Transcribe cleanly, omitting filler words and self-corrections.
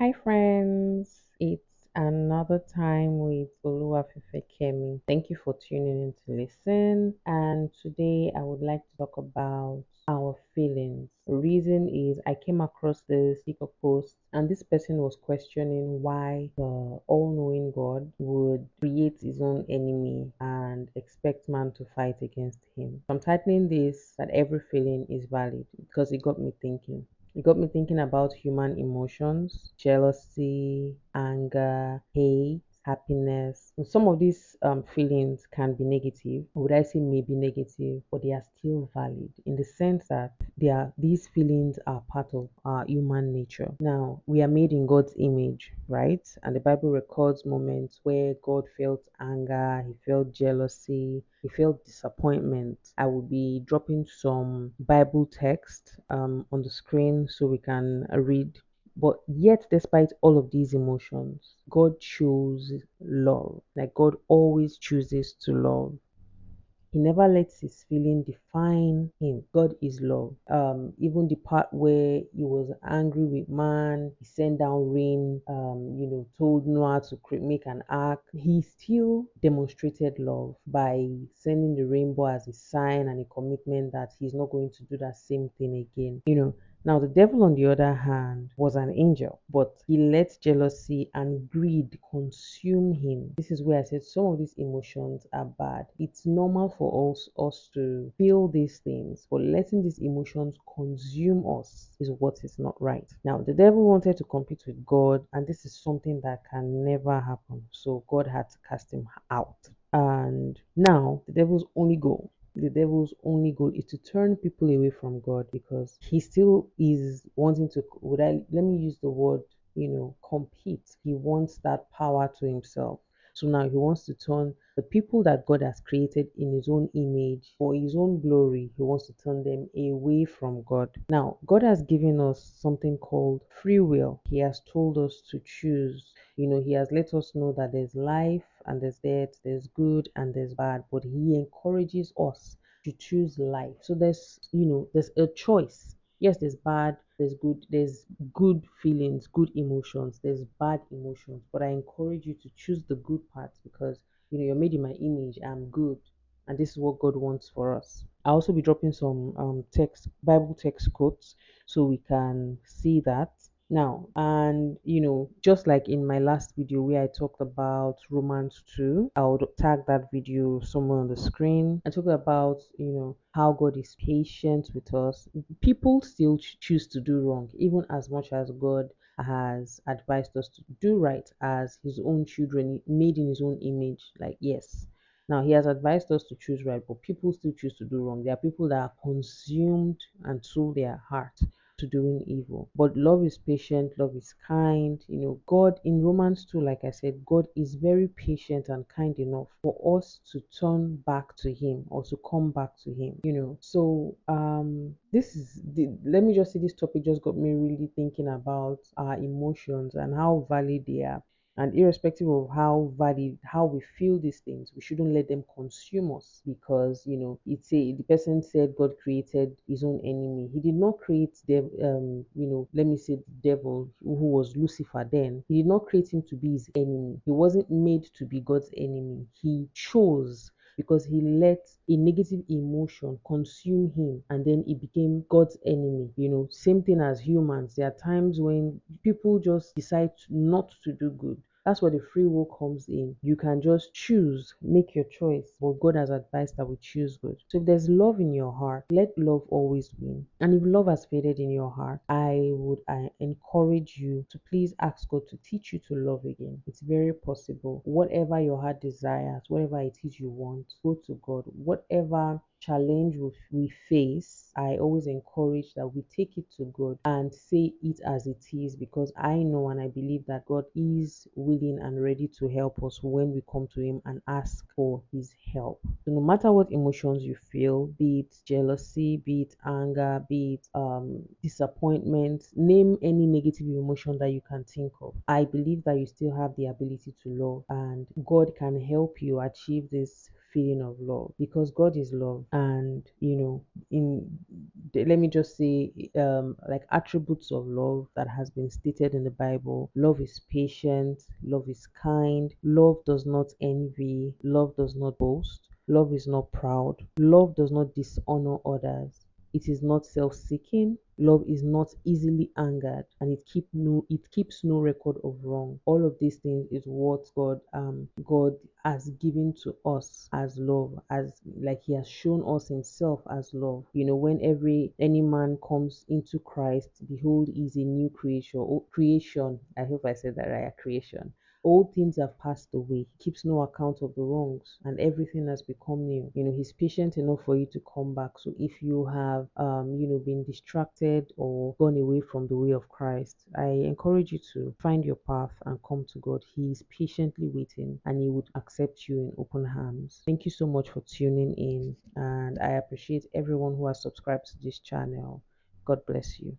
Hi friends, it's another time with Oluwafefe Kemi. Thank you for tuning in to listen. And today I would like to talk about our feelings. The reason is I came across this speaker post, and this person was questioning why the all-knowing God would create his own enemy and expect man to fight against him. So I'm titling this that every feeling is valid because it got me thinking. It got me thinking about human emotions, jealousy, anger, hate, happiness. And some of these feelings can be negative, or would I say maybe negative, but they are still valid in the sense that these feelings are part of our human nature. Now, we are made in God's image, right? And the Bible records moments where God felt anger, he felt jealousy, he felt disappointment. I will be dropping some Bible text on the screen so we can read. But yet, despite all of these emotions, God chose love. Like God always chooses to love. He never lets his feeling define him. God is love. Even the part where he was angry with man, he sent down rain, told Noah to make an ark. He still demonstrated love by sending the rainbow as a sign and a commitment that he's not going to do that same thing again. Now, the devil, on the other hand, was an angel, but he let jealousy and greed consume him. This is where I said some of these emotions are bad. It's normal for us to feel these things, but letting these emotions consume us is what is not right. Now, the devil wanted to compete with God, and this is something that can never happen. So, God had to cast him out. And now, the devil's only goal is to turn people away from God because he still is wanting to, let me use the word, compete. He wants that power to himself. So now he wants to turn the people that God has created in his own image for his own glory. He wants to turn them away from God. Now, God has given us something called free will. He has told us to choose. He has let us know that there's life and there's death, there's good and there's bad, but he encourages us to choose life. So there's a choice. Yes, there's good feelings, good emotions, there's bad emotions, but I encourage you to choose the good parts because you're made in my image. I'm good, and this is what God wants for us. I'll also be dropping some Bible text quotes so we can see that now. And just like in my last video where I talked about Romans 2, I would tag that video somewhere on the screen. I talked about how God is patient with us. People still choose to do wrong even as much as God has advised us to do right as his own children made in his own image. Like, yes, now he has advised us to choose right, but people still choose to do wrong. There are people that are consumed and sold their heart to doing evil. But love is patient, love is kind. God in Romans 2, like I said, God is very patient and kind enough for us to turn back to him or to come back to him. So let me just say, this topic just got me really thinking about our emotions and how valid they are. And irrespective of how valid, how we feel these things, we shouldn't let them consume us because the person said God created his own enemy. He did not create let me say the devil, who was Lucifer then. He did not create him to be his enemy. He wasn't made to be God's enemy. He chose because he let a negative emotion consume him and then he became God's enemy. Same thing as humans. There are times when people just decide not to do good. That's where the free will comes in. You can just choose, make your choice. But God has advised that we choose good. So if there's love in your heart, let love always win. And if love has faded in your heart, I encourage you to please ask God to teach you to love again. It's very possible. Whatever your heart desires, whatever it is you want, go to God. Whatever challenge we face, I always encourage that we take it to God and say it as it is because I know and I believe that God is willing and ready to help us when we come to him and ask for his help. So no matter what emotions you feel, be it jealousy, be it anger, be it disappointment, name any negative emotion that you can think of. I believe that you still have the ability to love and God can help you achieve this feeling of love, because God is love. And in let me just say, like attributes of love that has been stated in the Bible: love is patient, love is kind, love does not envy, love does not boast, love is not proud, love does not dishonor others, it is not self-seeking, love is not easily angered, and it keeps no record of wrong. All of these things is what God has given to us as love, as like He has shown us Himself as love. When any man comes into Christ, behold, is a new creation. Creation. I hope I said that right. Creation. Old things have passed away. He keeps no account of the wrongs, and everything has become new. He's patient enough for you to come back. So if you have, been distracted or gone away from the way of Christ, I encourage you to find your path and come to God. He is patiently waiting, and He would accept you in open arms. Thank you so much for tuning in, and I appreciate everyone who has subscribed to this channel. God bless you.